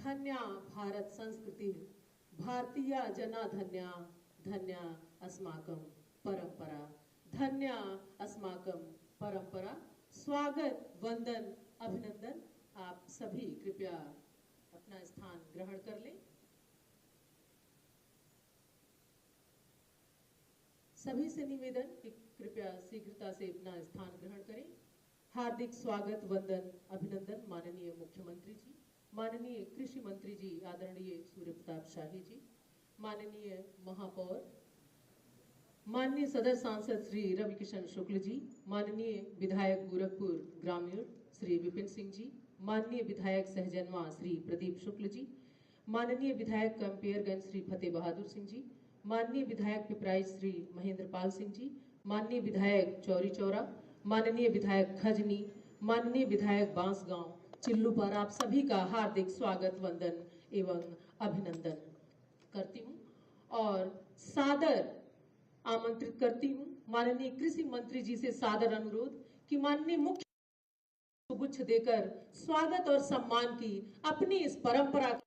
धन्या भारत संस्कृति भारतीय जना धन्या धन्या अस्माकं परंपरा धन्या अस्माकं परंपरा। स्वागत, वंदन, अभिनंदन। आप सभी कृपया अपना स्थान ग्रहण कर लें। सभी से निवेदन कि कृपया शीघ्रता से अपना स्थान ग्रहण करें। हार्दिक स्वागत, वंदन, अभिनंदन माननीय मुख्यमंत्री जी, माननीय कृषि मंत्री जी आदरणीय सूर्य प्रताप शाही जी, माननीय महापौर, माननीय सदर सांसद श्री रवि किशन शुक्ल जी, माननीय विधायक गोरखपुर ग्रामीण श्री विपिन सिंह जी, माननीय विधायक सहजनवा श्री प्रदीप शुक्ल जी, माननीय विधायक कंपेयरगंज श्री फतेह बहादुर सिंह जी, माननीय विधायक पिपराइच श्री महेंद्र पाल सिंह जी, माननीय विधायक चौरी चौरा, माननीय विधायक खजनी, माननीय विधायक बांसगांव चिल्लू पर आप सभी का हार्दिक स्वागत, वंदन एवं अभिनंदन करती हूँ और सादर आमंत्रित करती हूँ माननीय कृषि मंत्री जी से सादर अनुरोध कि माननीय मुख्य गुच्छ देकर स्वागत और सम्मान की अपनी इस परंपरा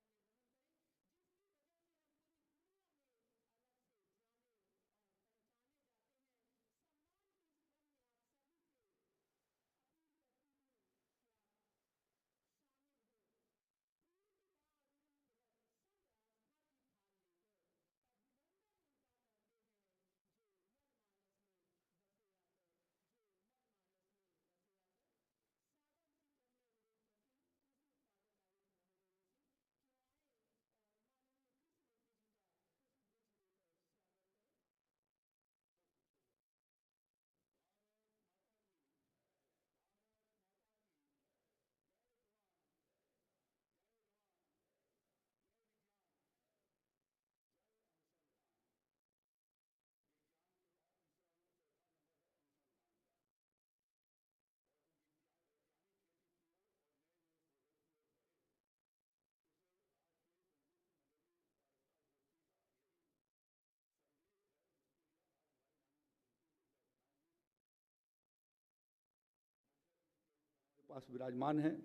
पास विराजमान हैं।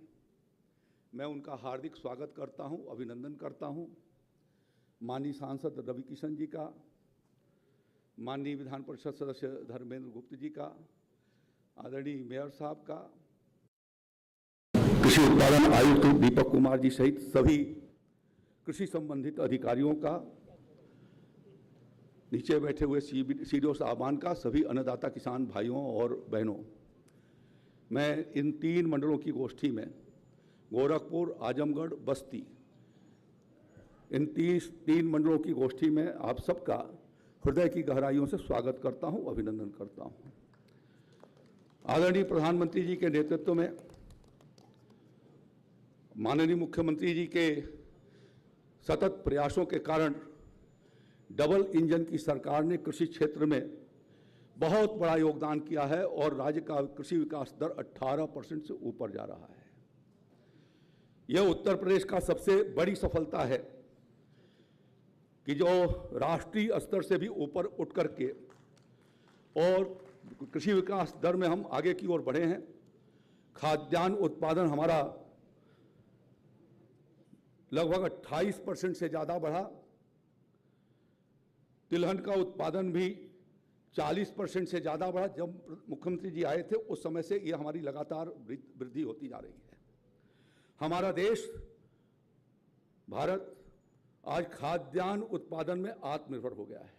मैं उनका हार्दिक स्वागत करता हूं, अभिनंदन करता हूं। माननीय सांसद रवि किशन जी का, माननीय विधान परिषद सदस्य धर्मेंद्र गुप्त जी का, आदरणीय मेयर साहब का, कृषि उत्पादन आयुक्त दीपक कुमार जी सहित सभी कृषि संबंधित अधिकारियों का, नीचे बैठे हुए सीडीओ साहबान का, सभी अन्नदाता किसान भाइयों और बहनों, मैं इन 3 मंडलों की गोष्ठी में गोरखपुर, आजमगढ़, बस्ती, इन 3 मंडलों की गोष्ठी में आप सबका हृदय की गहराइयों से स्वागत करता हूं, अभिनंदन करता हूं। आदरणीय प्रधानमंत्री जी के नेतृत्व में, माननीय मुख्यमंत्री जी के सतत प्रयासों के कारण डबल इंजन की सरकार ने कृषि क्षेत्र में बहुत बड़ा योगदान किया है और राज्य का कृषि विकास दर 18% से ऊपर जा रहा है। यह उत्तर प्रदेश का सबसे बड़ी सफलता है कि जो राष्ट्रीय स्तर से भी ऊपर उठ करके और कृषि विकास दर में हम आगे की ओर बढ़े हैं। खाद्यान्न उत्पादन हमारा लगभग 28% से ज़्यादा बढ़ा। तिलहन का उत्पादन भी 40% से ज़्यादा बढ़ा। जब मुख्यमंत्री जी आए थे उस समय से ये हमारी लगातार वृद्धि होती जा रही है। हमारा देश भारत आज खाद्यान्न उत्पादन में आत्मनिर्भर हो गया है,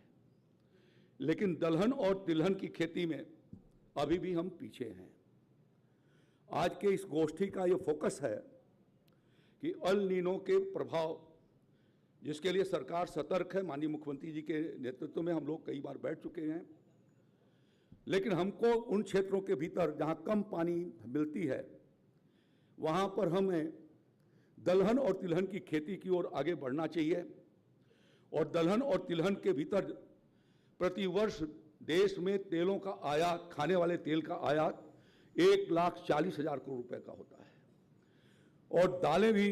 लेकिन दलहन और तिलहन की खेती में अभी भी हम पीछे हैं। आज के इस गोष्ठी का ये फोकस है कि अल नीनो के प्रभाव, जिसके लिए सरकार सतर्क है। माननीय मुख्यमंत्री जी के नेतृत्व में हम लोग कई बार बैठ चुके हैं, लेकिन हमको उन क्षेत्रों के भीतर जहां कम पानी मिलती है वहां पर हमें दलहन और तिलहन की खेती की ओर आगे बढ़ना चाहिए। और दलहन और तिलहन के भीतर प्रतिवर्ष देश में तेलों का आयात, खाने वाले तेल का आयात 1,40,000 करोड़ रुपए का होता है और दालें भी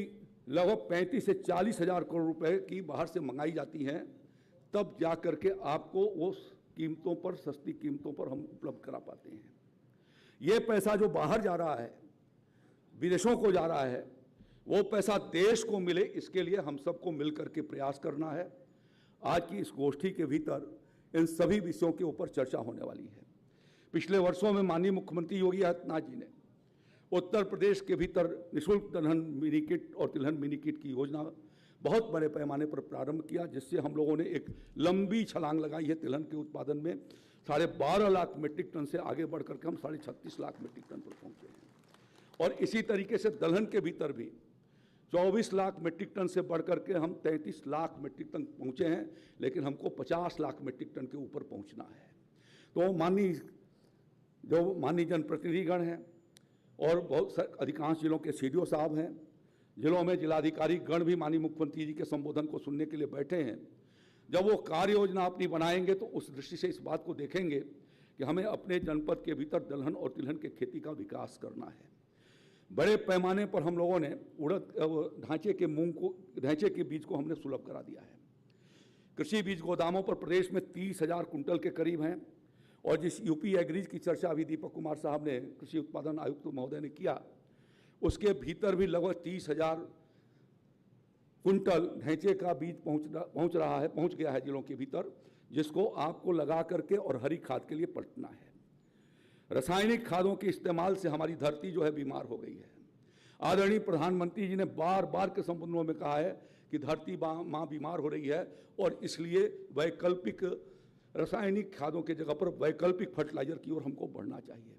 लगभग 35 से 40,000 करोड़ रुपए की बाहर से मंगाई जाती हैं, तब जा करके आपको वो कीमतों पर, सस्ती कीमतों पर हम उपलब्ध करा पाते हैं। ये पैसा जो बाहर जा रहा है, विदेशों को जा रहा है, वो पैसा देश को मिले, इसके लिए हम सबको मिलकर के प्रयास करना है। आज की इस गोष्ठी के भीतर इन सभी विषयों के ऊपर चर्चा होने वाली है। पिछले वर्षों में माननीय मुख्यमंत्री योगी आदित्यनाथ जी ने उत्तर प्रदेश के भीतर निःशुल्क दलहन मिनी किट और तिलहन मिनी किट की योजना बहुत बड़े पैमाने पर प्रारंभ किया, जिससे हम लोगों ने एक लंबी छलांग लगाई है। तिलहन के उत्पादन में 12.5 लाख मीट्रिक टन से आगे बढ़ करके हम 36.5 लाख मीट्रिक टन पर पहुंचे हैं। और इसी तरीके से दलहन के भीतर भी 24 लाख मीट्रिक टन से बढ़ करके हम 33 लाख मीट्रिक टन पहुंचे हैं, लेकिन हमको 50 लाख मीट्रिक टन के ऊपर पहुंचना है। तो माननीय जनप्रतिनिधिगण हैं और बहुत अधिकांश जिलों के सीडीओ साहब हैं, जिलों में जिलाधिकारी गण भी माननीय मुख्यमंत्री जी के संबोधन को सुनने के लिए बैठे हैं। जब वो कार्य योजना अपनी बनाएंगे तो उस दृष्टि से इस बात को देखेंगे कि हमें अपने जनपद के भीतर दलहन और तिलहन के खेती का विकास करना है। बड़े पैमाने पर हम लोगों ने उड़द ढांचे के बीज को हमने सुलभ करा दिया है। कृषि बीज गोदामों पर प्रदेश में 30,000 कुंटल के करीब हैं, और जिस यूपी एग्रीज की चर्चा अभी दीपक कुमार साहब ने, कृषि उत्पादन आयुक्त महोदय ने किया, उसके भीतर भी लगभग 30,000 कुंटल ढांचे का बीज पहुंच गया है जिलों के भीतर, जिसको आपको लगा करके और हरी खाद के लिए पलटना है। रासायनिक खादों के इस्तेमाल से हमारी धरती जो है बीमार हो गई है। आदरणीय प्रधानमंत्री जी ने बार बार के संबोधनों में कहा है कि धरती माँ बीमार हो रही है, और इसलिए वैकल्पिक रासायनिक खादों के जगह पर वैकल्पिक फर्टिलाइजर की ओर हमको बढ़ना चाहिए।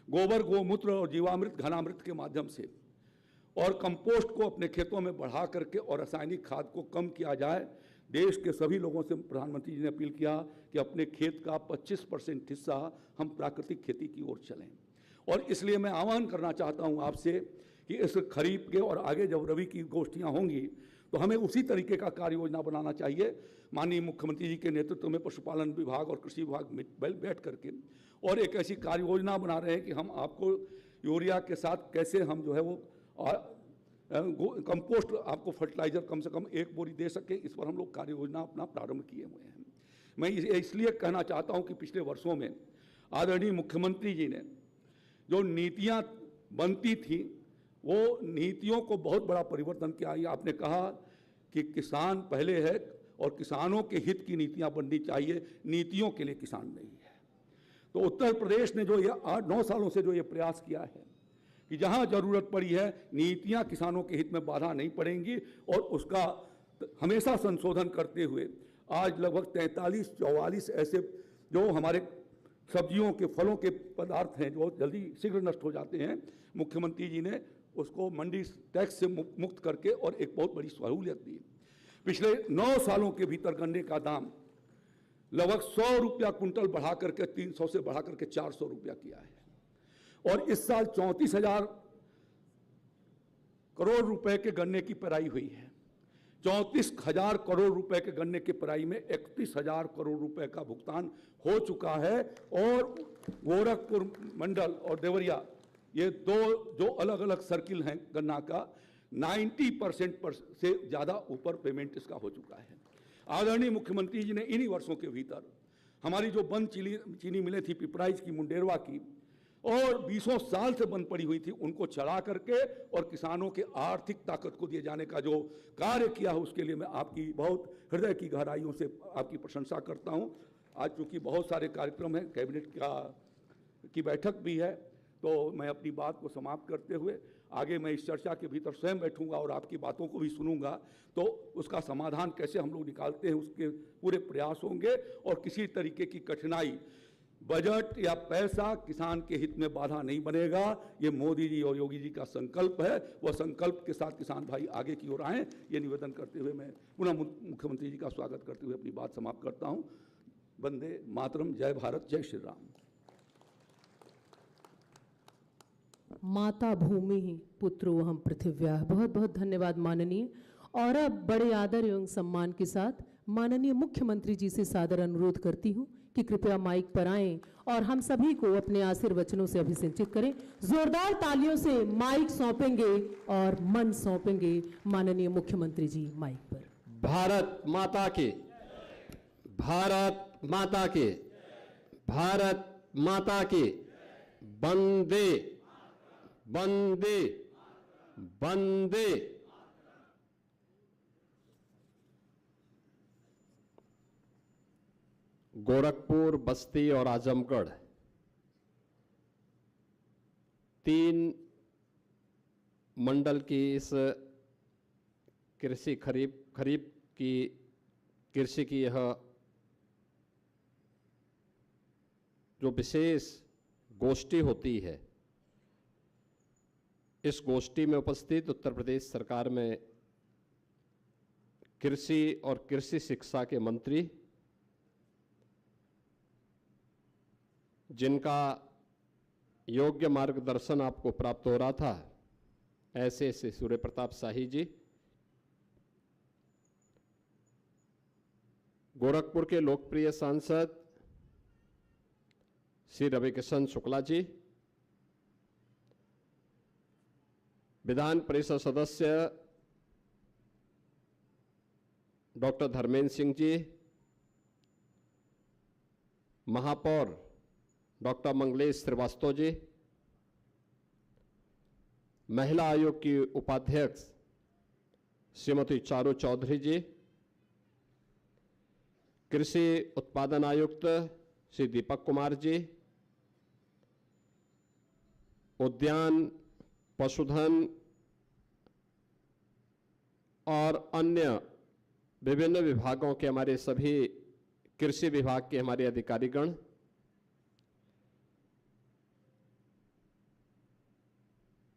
गोबर, गोमूत्र और जीवामृत, घनामृत के माध्यम से और कंपोस्ट को अपने खेतों में बढ़ा करके और रासायनिक खाद को कम किया जाए। देश के सभी लोगों से प्रधानमंत्री जी ने अपील किया कि अपने खेत का 25% हिस्सा हम प्राकृतिक खेती की ओर चलें। और इसलिए मैं आह्वान करना चाहता हूं आपसे कि इस खरीफ के और आगे जब रबी की गोष्ठियां होंगी तो हमें उसी तरीके का कार्य योजना बनाना चाहिए। माननीय मुख्यमंत्री जी के नेतृत्व में पशुपालन विभाग और कृषि विभाग बैठ करके और एक ऐसी कार्य योजना बना रहे हैं कि हम आपको यूरिया के साथ कैसे हम जो है वो कंपोस्ट आपको फर्टिलाइजर कम से कम 1 बोरी दे सके, इस पर हम लोग कार्य योजना अपना प्रारंभ किए हुए हैं। मैं इसलिए कहना चाहता हूं कि पिछले वर्षों में आदरणीय मुख्यमंत्री जी ने जो नीतियां बनती थी वो नीतियों को बहुत बड़ा परिवर्तन किया। आपने कहा कि किसान पहले है और किसानों के हित की नीतियां बननी चाहिए, नीतियों के लिए किसान नहीं है। तो उत्तर प्रदेश ने जो ये 8-9 सालों से जो ये प्रयास किया है कि जहां जरूरत पड़ी है नीतियां किसानों के हित में बाधा नहीं पड़ेंगी, और उसका हमेशा संशोधन करते हुए आज लगभग 43-44 ऐसे जो हमारे सब्जियों के, फलों के पदार्थ हैं जो जल्दी शीघ्र नष्ट हो जाते हैं, मुख्यमंत्री जी ने उसको मंडी टैक्स से मुक्त करके और एक बहुत बड़ी सहूलियत दी। पिछले 9 सालों के भीतर गन्ने का दाम लगभग 100 रुपया कुंटल बढ़ा करके 300 से बढ़ा करके 400 रुपया किया है, और इस साल 34,000 करोड़ रुपए के गन्ने की पेराई हुई है। 34,000 करोड़ रुपए के गन्ने की पेराई में 31,000 करोड़ रुपए का भुगतान हो चुका है, और गोरखपुर मंडल और देवरिया, ये 2 जो अलग अलग सर्किल हैं गन्ना का, 90% से ज़्यादा ऊपर पेमेंट इसका हो चुका है। आदरणीय मुख्यमंत्री जी ने इन्हीं वर्षों के भीतर हमारी जो बंद चीनी मिलें थी पिपराइच की, मुंडेरवा की, और 20 साल से बंद पड़ी हुई थी, उनको चढ़ा करके और किसानों के आर्थिक ताकत को दिए जाने का जो कार्य किया है उसके लिए मैं आपकी बहुत हृदय की गहराइयों से आपकी प्रशंसा करता हूं। आज चूंकि बहुत सारे कार्यक्रम हैं, कैबिनेट की बैठक भी है, तो मैं अपनी बात को समाप्त करते हुए आगे मैं इस चर्चा के भीतर स्वयं बैठूंगा और आपकी बातों को भी सुनूंगा, तो उसका समाधान कैसे हम लोग निकालते हैं उसके पूरे प्रयास होंगे, और किसी तरीके की कठिनाई, बजट या पैसा किसान के हित में बाधा नहीं बनेगा। ये मोदी जी और योगी जी का संकल्प है, वह संकल्प के साथ किसान भाई आगे की ओर आएँ, ये निवेदन करते हुए मैं पुनः मुख्यमंत्री जी का स्वागत करते हुए अपनी बात समाप्त करता हूँ। वंदे मातरम, जय भारत, जय श्री राम। माता भूमि पुत्रो हम पृथिव्या। बहुत बहुत धन्यवाद माननीय। और अब बड़े आदर एवं सम्मान के साथ माननीय मुख्यमंत्री जी से सादर अनुरोध करती हूँ कि कृपया माइक पर आएं और हम सभी को अपने आशीर्वचनों से अभिषेचित करें। जोरदार तालियों से माइक सौंपेंगे और मन सौंपेंगे माननीय मुख्यमंत्री जी माइक पर। भारत माता के, भारत माता के, भारत माता के, वंदे वंदे वंदे। गोरखपुर, बस्ती और आजमगढ़ 3 मंडल की इस खरीफ की कृषि की यह जो विशेष गोष्ठी होती है, इस गोष्ठी में उपस्थित उत्तर प्रदेश सरकार में कृषि और कृषि शिक्षा के मंत्री, जिनका योग्य मार्गदर्शन आपको प्राप्त हो रहा था, ऐसे सूर्य प्रताप शाही जी, गोरखपुर के लोकप्रिय सांसद श्री रविकिशन शुक्ला जी, विधान परिषद सदस्य डॉक्टर धर्मेंद्र सिंह जी, महापौर डॉक्टर मंगलेश श्रीवास्तव जी, महिला आयोग की उपाध्यक्ष श्रीमती चारू चौधरी जी, कृषि उत्पादन आयुक्त श्री दीपक कुमार जी, उद्यान, पशुधन और अन्य विभिन्न विभागों के हमारे सभी कृषि विभाग के हमारे अधिकारीगण,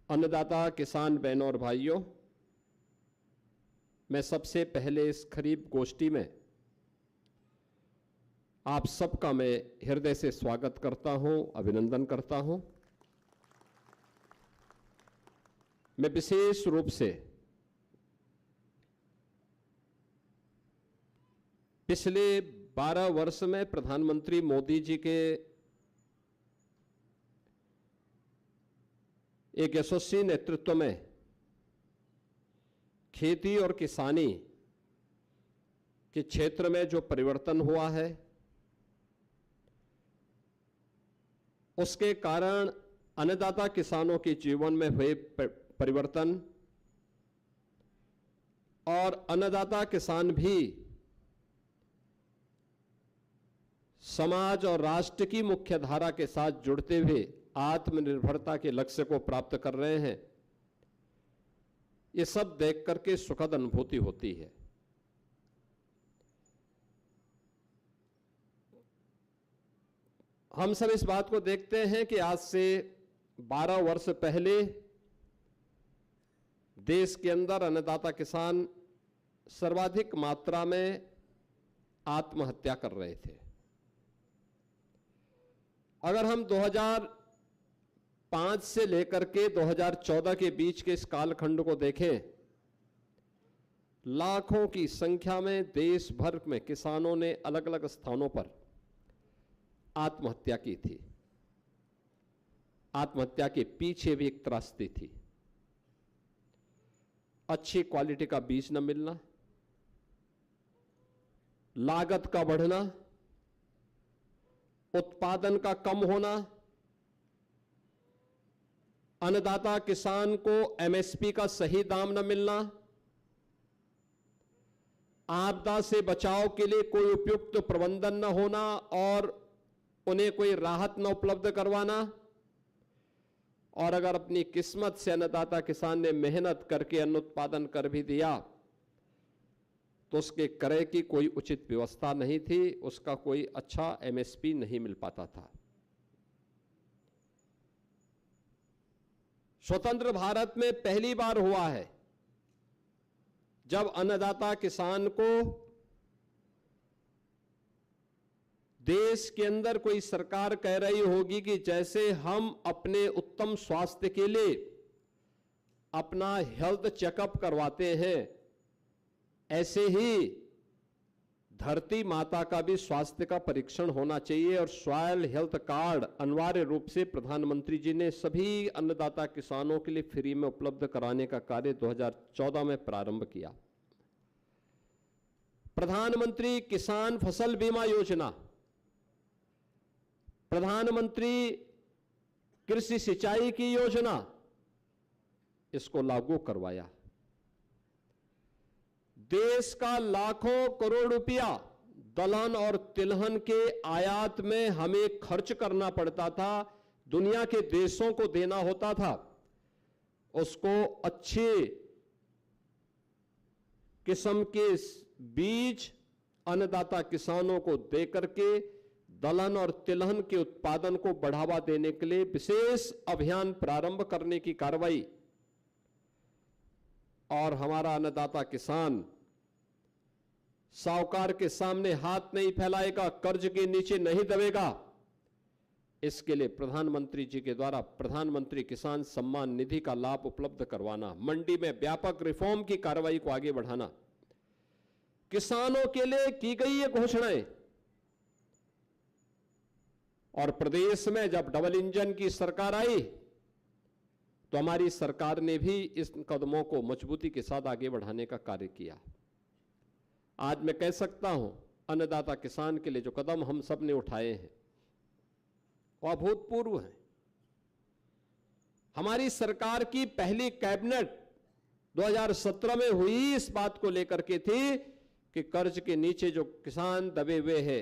अन्नदाता किसान बहनों और भाइयों, मैं सबसे पहले इस खरीफ गोष्ठी में आप सबका मैं हृदय से स्वागत करता हूं, अभिनंदन करता हूं। मैं विशेष रूप से पिछले 12 वर्ष में प्रधानमंत्री मोदी जी के एक यशस्वी नेतृत्व में खेती और किसानी के क्षेत्र में जो परिवर्तन हुआ है, उसके कारण अन्नदाता किसानों के जीवन में हुए परिवर्तन और अन्नदाता किसान भी समाज और राष्ट्र की मुख्य धारा के साथ जुड़ते हुए आत्मनिर्भरता के लक्ष्य को प्राप्त कर रहे हैं, ये सब देख करके सुखद अनुभूति होती है। हम सब इस बात को देखते हैं कि आज से 12 वर्ष पहले देश के अंदर अन्नदाता किसान सर्वाधिक मात्रा में आत्महत्या कर रहे थे। अगर हम 2005 से लेकर के 2014 के बीच के इस कालखंड को देखें, लाखों की संख्या में देश भर में किसानों ने अलग अलग स्थानों पर आत्महत्या की थी। आत्महत्या के पीछे भी एक त्रासदी थी। अच्छी क्वालिटी का बीज न मिलना, लागत का बढ़ना, उत्पादन का कम होना, अन्नदाता किसान को एमएसपी का सही दाम न मिलना, आपदा से बचाव के लिए कोई उपयुक्त प्रबंधन न होना और उन्हें कोई राहत न उपलब्ध करवाना, और अगर अपनी किस्मत से अन्नदाता किसान ने मेहनत करके अन्न उत्पादन कर भी दिया तो उसके क्रय की कोई उचित व्यवस्था नहीं थी, उसका कोई अच्छा एमएसपी नहीं मिल पाता था। स्वतंत्र भारत में पहली बार हुआ है जब अन्नदाता किसान को देश के अंदर कोई सरकार कह रही होगी कि जैसे हम अपने उत्तम स्वास्थ्य के लिए अपना हेल्थ चेकअप करवाते हैं, ऐसे ही धरती माता का भी स्वास्थ्य का परीक्षण होना चाहिए और सॉयल हेल्थ कार्ड अनिवार्य रूप से प्रधानमंत्री जी ने सभी अन्नदाता किसानों के लिए फ्री में उपलब्ध कराने का कार्य 2014 में प्रारंभ किया। प्रधानमंत्री किसान फसल बीमा योजना, प्रधानमंत्री कृषि सिंचाई की योजना, इसको लागू करवाया। देश का लाखों करोड़ रुपया दलहन और तिलहन के आयात में हमें खर्च करना पड़ता था, दुनिया के देशों को देना होता था, उसको अच्छे किस्म के बीज अन्नदाता किसानों को देकर के दलहन और तिलहन के उत्पादन को बढ़ावा देने के लिए विशेष अभियान प्रारंभ करने की कार्रवाई। और हमारा अन्नदाता किसान साहूकार के सामने हाथ नहीं फैलाएगा, कर्ज के नीचे नहीं दबेगा। इसके लिए प्रधानमंत्री जी के द्वारा प्रधानमंत्री किसान सम्मान निधि का लाभ उपलब्ध करवाना, मंडी में व्यापक रिफॉर्म की कार्रवाई को आगे बढ़ाना, किसानों के लिए की गई ये घोषणाएं। और प्रदेश में जब डबल इंजन की सरकार आई तो हमारी सरकार ने भी इस कदमों को मजबूती के साथ आगे बढ़ाने का कार्य किया। आज मैं कह सकता हूं, अन्नदाता किसान के लिए जो कदम हम सब ने उठाए हैं वह अभूतपूर्व हैं। हमारी सरकार की पहली कैबिनेट 2017 में हुई इस बात को लेकर के थी कि कर्ज के नीचे जो किसान दबे हुए हैं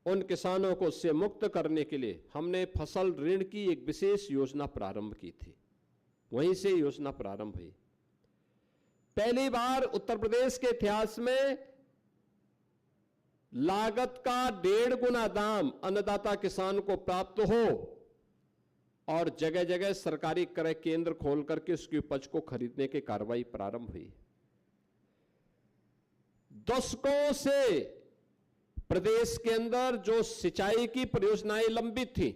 उन किसानों को उससे मुक्त करने के लिए हमने फसल ऋण की एक विशेष योजना प्रारंभ की थी। वहीं से योजना प्रारंभ हुई। पहली बार उत्तर प्रदेश के इतिहास में लागत का 1.5 गुना दाम अन्नदाता किसान को प्राप्त हो और जगह जगह सरकारी क्रय केंद्र खोल करके उसकी उपज को खरीदने की कार्रवाई प्रारंभ हुई। दशकों से प्रदेश के अंदर जो सिंचाई की परियोजनाएं लंबित थी,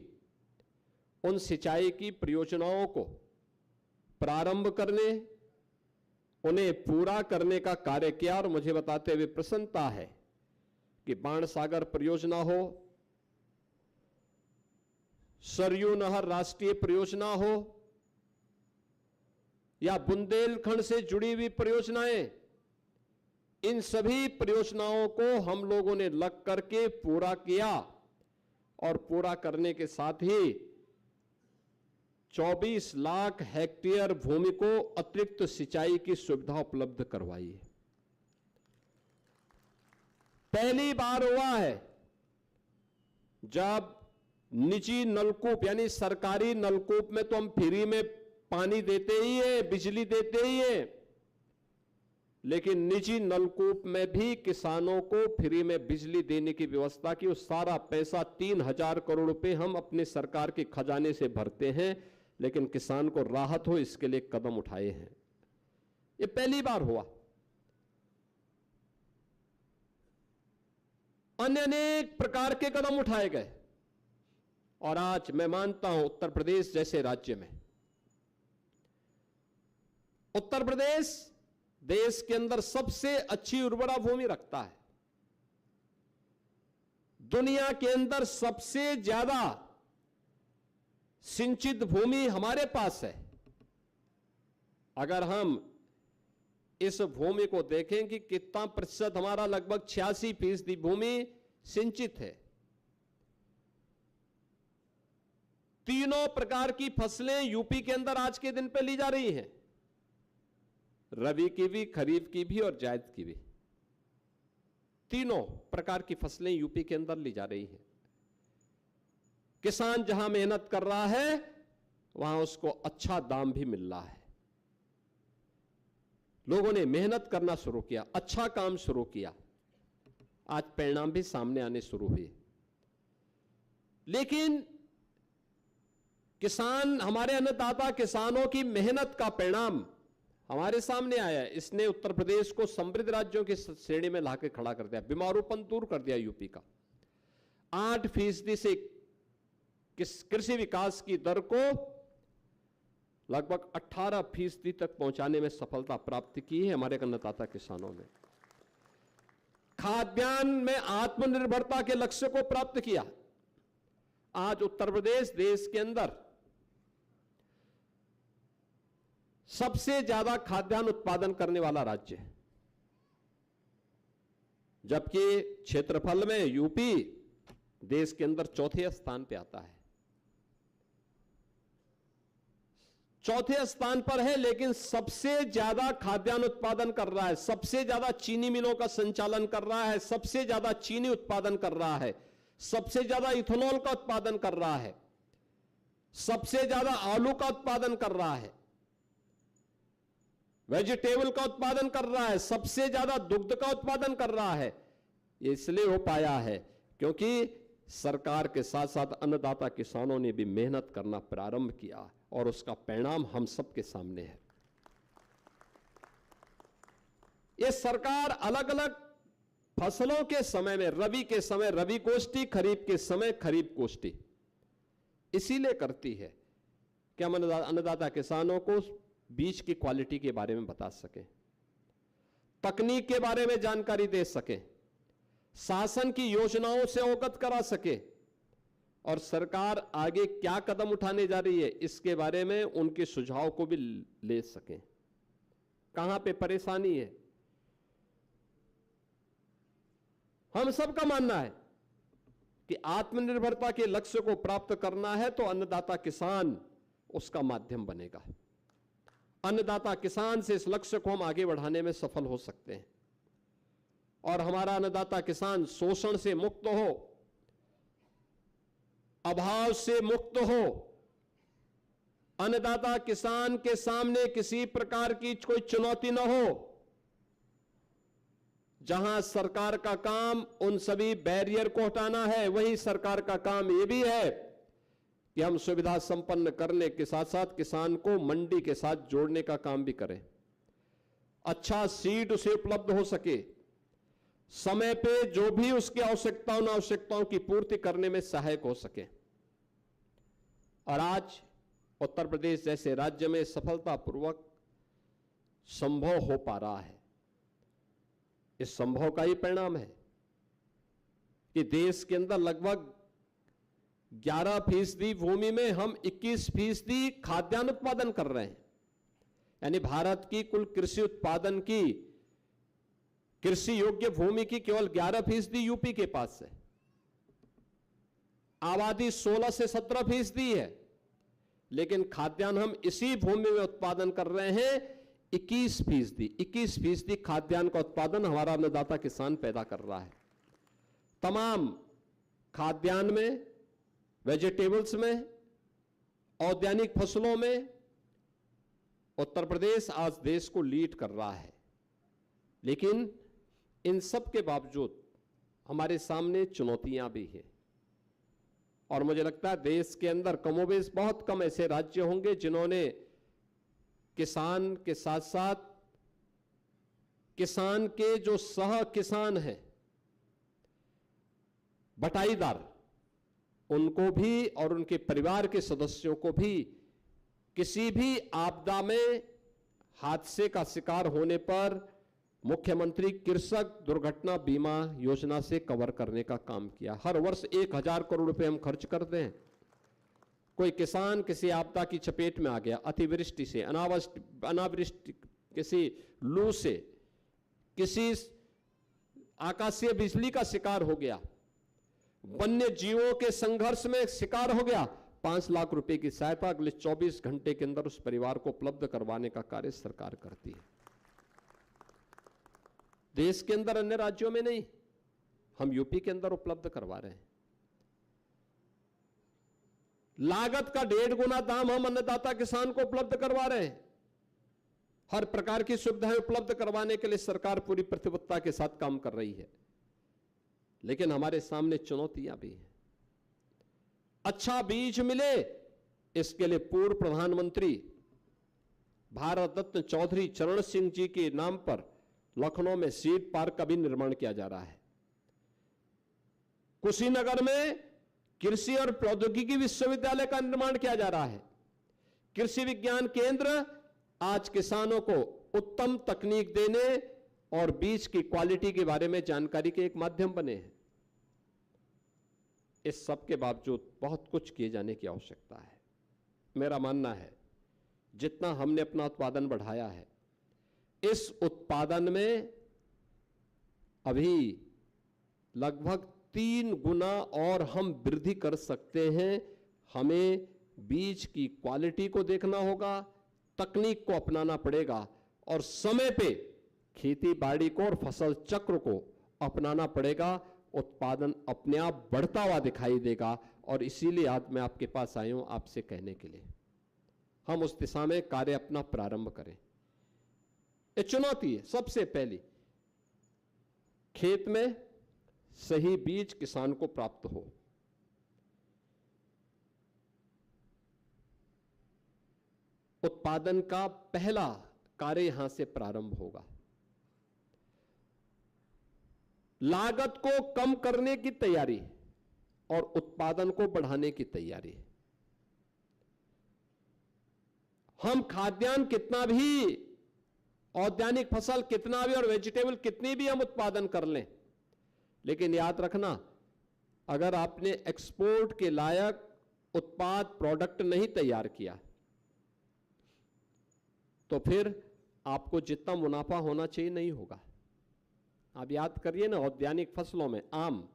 उन सिंचाई की परियोजनाओं को प्रारंभ करने, उन्हें पूरा करने का कार्य किया। और मुझे बताते हुए प्रसन्नता है कि बाणसागर परियोजना हो, सरयू नहर राष्ट्रीय परियोजना हो या बुंदेलखंड से जुड़ी हुई परियोजनाएं, इन सभी परियोजनाओं को हम लोगों ने लग करके पूरा किया। और पूरा करने के साथ ही 24 लाख हेक्टेयर भूमि को अतिरिक्त सिंचाई की सुविधा उपलब्ध करवाई है। पहली बार हुआ है जब निजी नलकूप यानी सरकारी नलकूप में तो हम फ्री में पानी देते ही है, बिजली देते ही है, लेकिन निजी नलकूप में भी किसानों को फ्री में बिजली देने की व्यवस्था की। उस सारा पैसा 3000 करोड़ रुपए हम अपने सरकार के खजाने से भरते हैं, लेकिन किसान को राहत हो इसके लिए कदम उठाए हैं। ये पहली बार हुआ। अन्य अनेक प्रकार के कदम उठाए गए और आज मैं मानता हूं उत्तर प्रदेश जैसे राज्य में, उत्तर प्रदेश देश के अंदर सबसे अच्छी उर्वरा भूमि रखता है। दुनिया के अंदर सबसे ज्यादा सिंचित भूमि हमारे पास है। अगर हम इस भूमि को देखें कि कितना प्रतिशत, हमारा लगभग 86% भूमि सिंचित है। तीनों प्रकार की फसलें यूपी के अंदर आज के दिन पे ली जा रही हैं, रबी की भी, खरीफ की भी और जायद की भी। तीनों प्रकार की फसलें यूपी के अंदर ली जा रही हैं। किसान जहां मेहनत कर रहा है वहां उसको अच्छा दाम भी मिल रहा है। लोगों ने मेहनत करना शुरू किया, अच्छा काम शुरू किया, आज परिणाम भी सामने आने शुरू हुए। लेकिन किसान, हमारे अन्नदाता किसानों की मेहनत का परिणाम हमारे सामने आया। इसने उत्तर प्रदेश को समृद्ध राज्यों की श्रेणी में लाके खड़ा कर दिया, बीमारूपन दूर कर दिया यूपी का। 8% से कृषि विकास की दर को लगभग 18% तक पहुंचाने में सफलता प्राप्त की है हमारे अन्नदाता किसानों ने। खाद्यान्न में आत्मनिर्भरता के लक्ष्य को प्राप्त किया। आज उत्तर प्रदेश देश के अंदर सबसे ज्यादा खाद्यान्न उत्पादन करने वाला राज्य है, जबकि क्षेत्रफल में यूपी देश के अंदर चौथे स्थान पे आता है। चौथे स्थान पर है, लेकिन सबसे ज्यादा खाद्यान्न उत्पादन कर रहा है, सबसे ज्यादा चीनी मिलों का संचालन कर रहा है, सबसे ज्यादा चीनी उत्पादन कर रहा है, सबसे ज्यादा इथेनॉल का उत्पादन कर रहा है, सबसे ज्यादा आलू का उत्पादन कर रहा है, वेजिटेबल का उत्पादन कर रहा है, सबसे ज्यादा दुग्ध का उत्पादन कर रहा है। ये इसलिए हो पाया है क्योंकि सरकार के साथ साथ अन्नदाता किसानों ने भी मेहनत करना प्रारंभ किया और उसका परिणाम हम सबके सामने है। ये सरकार अलग अलग फसलों के समय में, रबी के समय रबी गोष्ठी, खरीफ के समय खरीफ गोष्ठी इसीलिए करती है कि हम अन्नदाता किसानों को बीज की क्वालिटी के बारे में बता सकें, तकनीक के बारे में जानकारी दे सकें, शासन की योजनाओं से अवगत करा सके और सरकार आगे क्या कदम उठाने जा रही है इसके बारे में उनके सुझाव को भी ले सकें। कहां पे परेशानी है, हम सबका मानना है कि आत्मनिर्भरता के लक्ष्य को प्राप्त करना है तो अन्नदाता किसान उसका माध्यम बनेगा। अन्नदाता किसान से इस लक्ष्य को हम आगे बढ़ाने में सफल हो सकते हैं और हमारा अन्नदाता किसान शोषण से मुक्त हो, अभाव से मुक्त हो, अन्नदाता किसान के सामने किसी प्रकार की कोई चुनौती न हो। जहां सरकार का काम उन सभी बैरियर को हटाना है, वहीं सरकार का काम यह भी है कि हम सुविधा संपन्न करने के साथ साथ किसान को मंडी के साथ जोड़ने का काम भी करें। अच्छा सीड उसे उपलब्ध हो सके, समय पे जो भी उसकी आवश्यकताओं की पूर्ति करने में सहायक हो सके। और आज उत्तर प्रदेश जैसे राज्य में सफलतापूर्वक संभव हो पा रहा है। इस संभव का ही परिणाम है कि देश के अंदर लगभग 11% भूमि में हम 21% खाद्यान्न उत्पादन कर रहे हैं। यानी भारत की कुल कृषि उत्पादन की, कृषि योग्य भूमि की केवल 11% यूपी के पास है। आबादी 16 से 17% है, लेकिन खाद्यान्न हम इसी भूमि में उत्पादन कर रहे हैं 21% खाद्यान्न का उत्पादन हमारा अन्नदाता किसान पैदा कर रहा है। तमाम खाद्यान्न में, वेजिटेबल्स में, औद्यानिक फसलों में उत्तर प्रदेश आज देश को लीड कर रहा है। लेकिन इन सब के बावजूद हमारे सामने चुनौतियां भी हैं और मुझे लगता है देश के अंदर कमोबेश बहुत कम ऐसे राज्य होंगे जिन्होंने किसान के साथ साथ किसान के जो सह किसान हैं, बटाईदार, उनको भी और उनके परिवार के सदस्यों को भी किसी भी आपदा में, हादसे का शिकार होने पर मुख्यमंत्री कृषक दुर्घटना बीमा योजना से कवर करने का काम किया। हर वर्ष 1000 करोड़ रुपए हम खर्च करते हैं। कोई किसान किसी आपदा की चपेट में आ गया, अतिवृष्टि से, अनावृष्टि, किसी लू से, किसी आकाशीय बिजली का शिकार हो गया, वन्य जीवों के संघर्ष में शिकार हो गया, 5 लाख रुपए की सहायता अगले 24 घंटे के अंदर उस परिवार को उपलब्ध करवाने का कार्य सरकार करती है। देश के अंदर अन्य राज्यों में नहीं, हम यूपी के अंदर उपलब्ध करवा रहे हैं। लागत का 1.5 गुना दाम हम अन्नदाता किसान को उपलब्ध करवा रहे हैं। हर प्रकार की सुविधाएं उपलब्ध करवाने के लिए सरकार पूरी प्रतिबद्धता के साथ काम कर रही है, लेकिन हमारे सामने चुनौतियां भी हैं। अच्छा बीज मिले, इसके लिए पूर्व प्रधानमंत्री भारत रत्न चौधरी चरण सिंह जी के नाम पर लखनऊ में सीड पार्क का भी निर्माण किया जा रहा है। कुशीनगर में कृषि और प्रौद्योगिकी विश्वविद्यालय का निर्माण किया जा रहा है। कृषि विज्ञान केंद्र आज किसानों को उत्तम तकनीक देने और बीज की क्वालिटी के बारे में जानकारी के एक माध्यम बने हैं। इस सब के बावजूद बहुत कुछ किए जाने की आवश्यकता है। मेरा मानना है जितना हमने अपना उत्पादन बढ़ाया है, इस उत्पादन में अभी लगभग 3 गुना और हम वृद्धि कर सकते हैं। हमें बीज की क्वालिटी को देखना होगा, तकनीक को अपनाना पड़ेगा और समय पे खेती बाड़ी को और फसल चक्र को अपनाना पड़ेगा। उत्पादन अपने आप बढ़ता हुआ दिखाई देगा। और इसीलिए आज मैं आपके पास आया हूं आपसे कहने के लिए हम उस दिशा में कार्य अपना प्रारंभ करें। ये चुनौती है सबसे पहली, खेत में सही बीज किसान को प्राप्त हो। उत्पादन का पहला कार्य यहां से प्रारंभ होगा। लागत को कम करने की तैयारी और उत्पादन को बढ़ाने की तैयारी। हम खाद्यान्न कितना भी, औद्यानिक फसल कितना भी और वेजिटेबल कितनी भी हम उत्पादन कर लें, लेकिन याद रखना अगर आपने एक्सपोर्ट के लायक उत्पाद प्रोडक्ट नहीं तैयार किया तो फिर आपको जितना मुनाफा होना चाहिए नहीं होगा। आप याद करिए ना, औद्यानिक फसलों में आम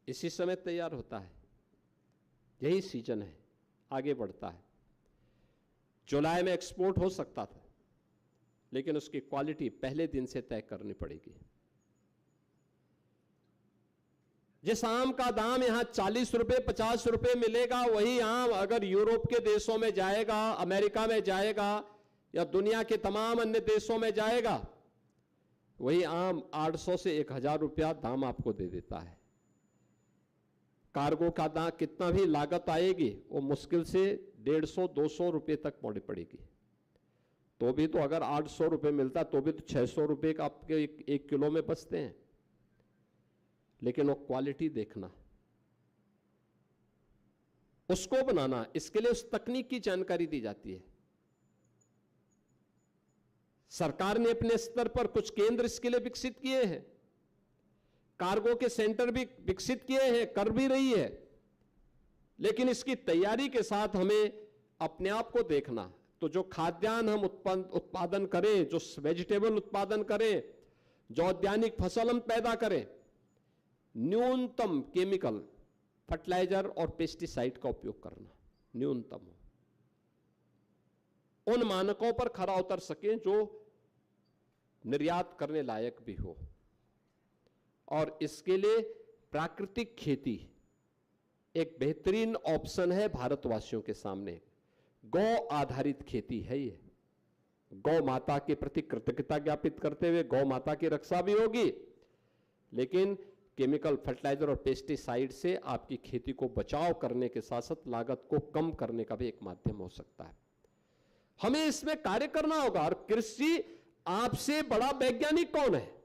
इसी समय तैयार होता है, यही सीजन है, आगे बढ़ता है। जुलाई में एक्सपोर्ट हो सकता था, लेकिन उसकी क्वालिटी पहले दिन से तय करनी पड़ेगी। जिस आम का दाम यहां 40 रुपए 50 रुपए मिलेगा, वही आम अगर यूरोप के देशों में जाएगा, अमेरिका में जाएगा या दुनिया के तमाम अन्य देशों में जाएगा, वही आम 800 से 1000 रुपया दाम आपको दे देता है। कार्गो का दाम कितना भी लागत आएगी, वो मुश्किल से 150-200 रुपए तक पड़ेगी। तो भी तो अगर 800 रुपए मिलता तो भी तो 600 रुपए का आपके एक किलो में बचते हैं। लेकिन वो क्वालिटी देखना, उसको बनाना, इसके लिए उस तकनीक की जानकारी दी जाती है। सरकार ने अपने स्तर पर कुछ केंद्र इसके लिए विकसित किए हैं, कार्गो के सेंटर भी विकसित किए हैं, कर भी रही है। लेकिन इसकी तैयारी के साथ हमें अपने आप को देखना। तो जो खाद्यान्न हम उत्पादन करें, जो वेजिटेबल उत्पादन करें, जो औद्यानिक फसल हम पैदा करें, न्यूनतम केमिकल फर्टिलाइजर और पेस्टिसाइड का उपयोग करना, न्यूनतम हो, उन मानकों पर खरा उतर सकें जो निर्यात करने लायक भी हो। और इसके लिए प्राकृतिक खेती एक बेहतरीन ऑप्शन है भारतवासियों के सामने। गौ आधारित खेती है ये। गौ माता के प्रति कृतज्ञता ज्ञापित करते हुए गौ माता की रक्षा भी होगी, लेकिन केमिकल फर्टिलाइजर और पेस्टिसाइड से आपकी खेती को बचाव करने के साथ साथ लागत को कम करने का भी एक माध्यम हो सकता है। हमें इसमें कार्य करना होगा। और कृषि आपसे बड़ा वैज्ञानिक कौन है?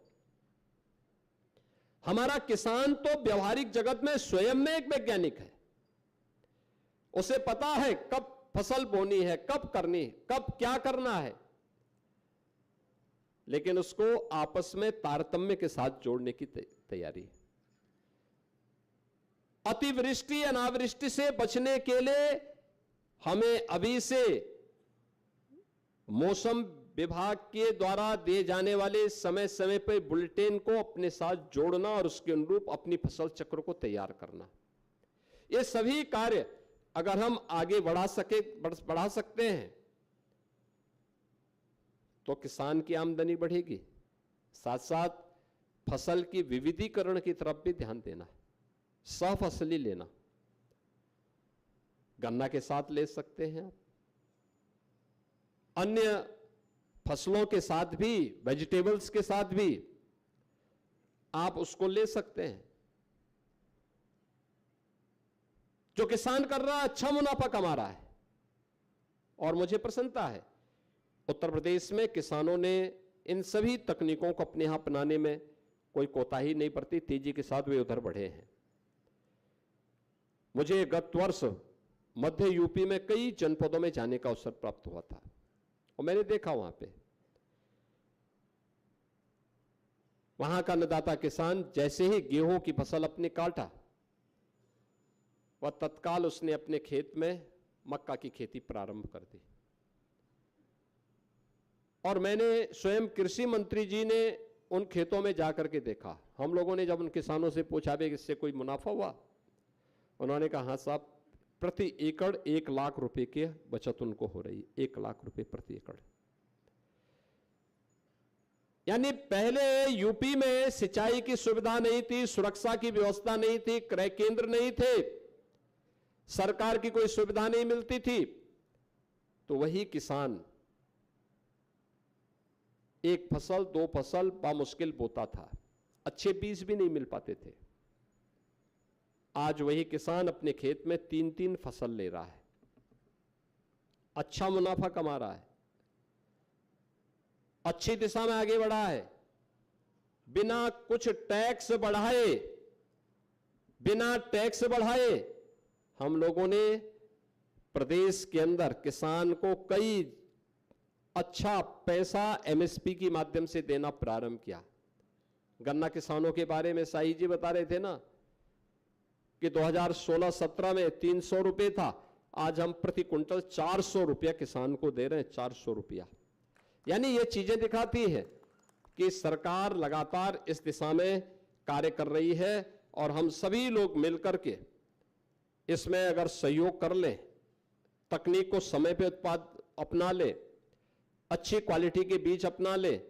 हमारा किसान तो व्यवहारिक जगत में स्वयं में एक वैज्ञानिक है। उसे पता है कब फसल बोनी है, कब करनी है, कब क्या करना है, लेकिन उसको आपस में तारतम्य के साथ जोड़ने की तैयारी। अतिवृष्टि अनावृष्टि से बचने के लिए हमें अभी से मौसम विभाग के द्वारा दिए जाने वाले समय समय पर बुलेटिन को अपने साथ जोड़ना और उसके अनुरूप अपनी फसल चक्र को तैयार करना। ये सभी कार्य अगर हम आगे बढ़ा सकते हैं तो किसान की आमदनी बढ़ेगी, साथ साथ फसल की विविधीकरण की तरफ भी ध्यान देना, सफसली लेना। गन्ना के साथ ले सकते हैं आप, अन्य फसलों के साथ भी, वेजिटेबल्स के साथ भी आप उसको ले सकते हैं। जो किसान कर रहा है अच्छा मुनाफा कमा रहा है और मुझे प्रसन्नता है उत्तर प्रदेश में किसानों ने इन सभी तकनीकों को अपने यहां अपनाने में कोई कोताही नहीं बरती, तेजी के साथ वे उधर बढ़े हैं। मुझे गत वर्ष मध्य यूपी में कई जनपदों में जाने का अवसर प्राप्त हुआ था और मैंने देखा वहां का अन्नदाता किसान जैसे ही गेहूं की फसल अपने काटा, वह तत्काल उसने अपने खेत में मक्का की खेती प्रारंभ कर दी। और मैंने स्वयं कृषि मंत्री जी ने उन खेतों में जाकर के देखा। हम लोगों ने जब उन किसानों से पूछा भी कि इससे कोई मुनाफा हुआ, उन्होंने कहा हाँ साहब, प्रति एकड़ 1 लाख रुपए की बचत उनको हो रही है। 1 लाख रुपए प्रति एकड़। यानी पहले यूपी में सिंचाई की सुविधा नहीं थी, सुरक्षा की व्यवस्था नहीं थी, क्रय केंद्र नहीं थे, सरकार की कोई सुविधा नहीं मिलती थी, तो वही किसान एक फसल 2 फसल बामुश्किल बोता था, अच्छे बीज भी नहीं मिल पाते थे। आज वही किसान अपने खेत में 3-3 फसल ले रहा है, अच्छा मुनाफा कमा रहा है, अच्छी दिशा में आगे बढ़ा है, बिना कुछ टैक्स बढ़ाए हम लोगों ने प्रदेश के अंदर किसान को कई अच्छा पैसा एमएसपी के माध्यम से देना प्रारंभ किया। गन्ना किसानों के बारे में शाही जी बता रहे थे ना कि 2016-17 में 300 रुपए था, आज हम प्रति क्विंटल 400 रुपया किसान को दे रहे हैं, 400 रुपया। यानी ये चीजें दिखाती हैं कि सरकार लगातार इस दिशा में कार्य कर रही है और हम सभी लोग मिलकर के इसमें अगर सहयोग कर लें, तकनीक को समय पे उत्पाद अपना लें, अच्छी क्वालिटी के बीज अपना लें,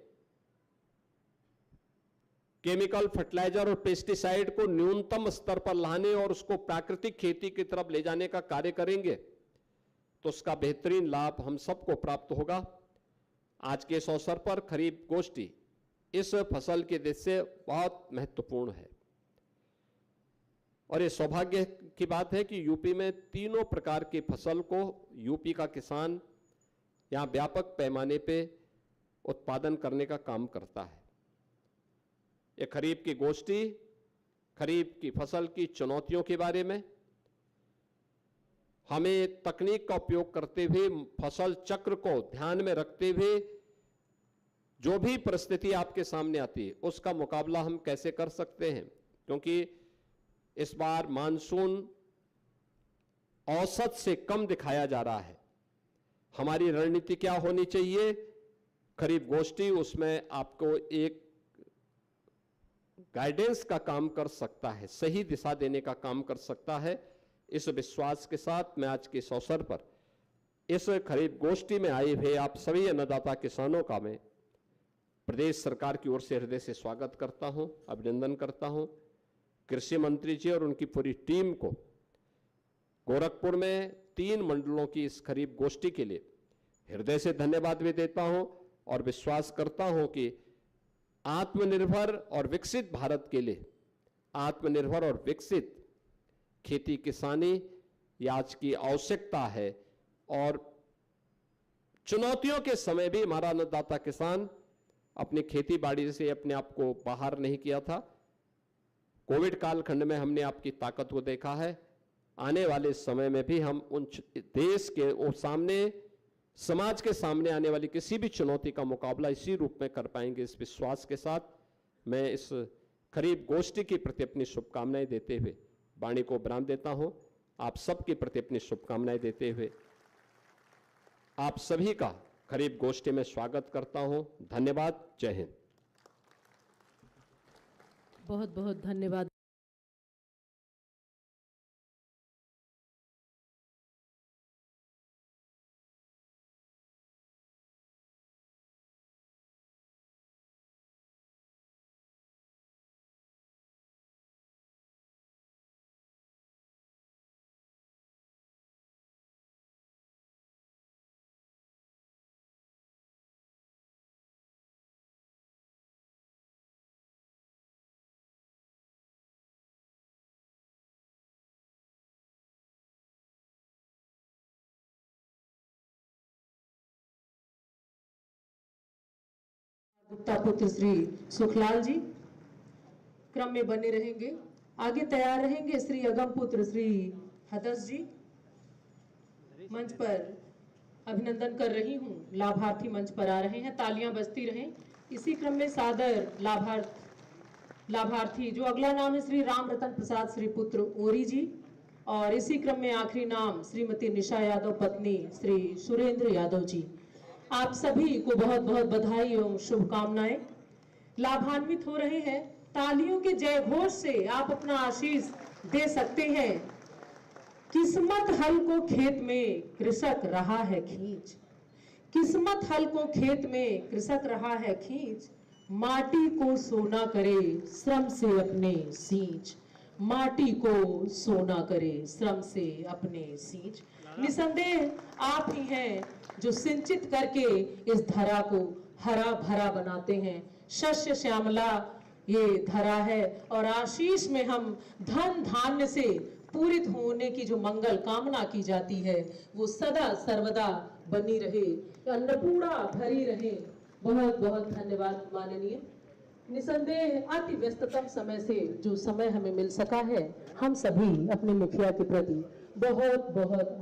केमिकल फर्टिलाइजर और पेस्टिसाइड को न्यूनतम स्तर पर लाने और उसको प्राकृतिक खेती की तरफ ले जाने का कार्य करेंगे तो उसका बेहतरीन लाभ हम सबको प्राप्त होगा। आज के इस अवसर पर खरीफ गोष्ठी इस फसल के दृष्टि से बहुत महत्वपूर्ण है और ये सौभाग्य की बात है कि यूपी में तीनों प्रकार की फसल को यूपी का किसान यहां व्यापक पैमाने पे उत्पादन करने का काम करता है। ये खरीफ की गोष्ठी खरीफ की फसल की चुनौतियों के बारे में, हमें तकनीक का उपयोग करते हुए फसल चक्र को ध्यान में रखते हुए जो भी परिस्थिति आपके सामने आती है उसका मुकाबला हम कैसे कर सकते हैं, क्योंकि इस बार मानसून औसत से कम दिखाया जा रहा है। हमारी रणनीति क्या होनी चाहिए, खरीफ गोष्ठी उसमें आपको एक गाइडेंस का काम कर सकता है, सही दिशा देने का काम कर सकता है। इस विश्वास के साथ मैं आज के इस अवसर पर इस खरीफ गोष्ठी में आए हुए आप सभी अन्नदाता किसानों का मैं प्रदेश सरकार की ओर से हृदय से स्वागत करता हूं, अभिनंदन करता हूं। कृषि मंत्री जी और उनकी पूरी टीम को गोरखपुर में 3 मंडलों की इस खरीफ गोष्ठी के लिए हृदय से धन्यवाद भी देता हूं और विश्वास करता हूं कि आत्मनिर्भर और विकसित भारत के लिए आत्मनिर्भर और विकसित खेती किसानी ये आज की आवश्यकता है और चुनौतियों के समय भी हमारा अन्नदाता किसान अपनी खेती बाड़ी से अपने आप को बाहर नहीं किया था। कोविड कालखंड में हमने आपकी ताकत को देखा है, आने वाले समय में भी हम उन देश के सामने समाज के सामने आने वाली किसी भी चुनौती का मुकाबला इसी रूप में कर पाएंगे। इस विश्वास के साथ मैं इस खरीफ गोष्ठी के प्रति अपनी शुभकामनाएं देते हुए वाणी को विराम देता हूं। आप सबके प्रति अपनी शुभकामनाएं देते हुए आप सभी का खरीफ गोष्ठी में स्वागत करता हूं। धन्यवाद। जय हिंद। बहुत बहुत धन्यवाद। गुप्ता पुत्र श्री सुखलाल जी क्रम में बने रहेंगे। आगे तैयार रहेंगे श्री अगम पुत्र श्री हदस जी। मंच पर अभिनंदन कर रही हूँ, लाभार्थी मंच पर आ रहे हैं, तालियां बजती रहें। इसी क्रम में सादर लाभार्थी जो अगला नाम है श्री राम रतन प्रसाद श्री पुत्र ओरी जी और इसी क्रम में आखिरी नाम श्रीमती निशा यादव पत्नी श्री सुरेंद्र यादव जी। आप सभी को बहुत बहुत बधाई एवं शुभकामनाएं। लाभान्वित हो रहे हैं, तालियों के जय घोष से आप अपना आशीष दे सकते हैं। किस्मत हल को खेत में कृषक रहा है खींच, किस्मत हल को खेत में कृषक रहा है खींच, माटी को सोना करे श्रम से अपने सींच, माटी को सोना करे श्रम से अपने सींच। निसंदेह आप ही हैं जो सिंचित करके इस धरा को हरा भरा बनाते हैं। शस्य श्यामला ये धरा है और आशीष में हम धन धान्य से पूरित होने की जो मंगल कामना की जाती है वो सदा सर्वदा बनी रहे, अन्नपूर्णा भरी रहे। बहुत बहुत धन्यवाद माननीय। निसंदेह अति व्यस्ततम समय से जो समय हमें मिल सका है, हम सभी अपने मुखिया के प्रति बहुत बहुत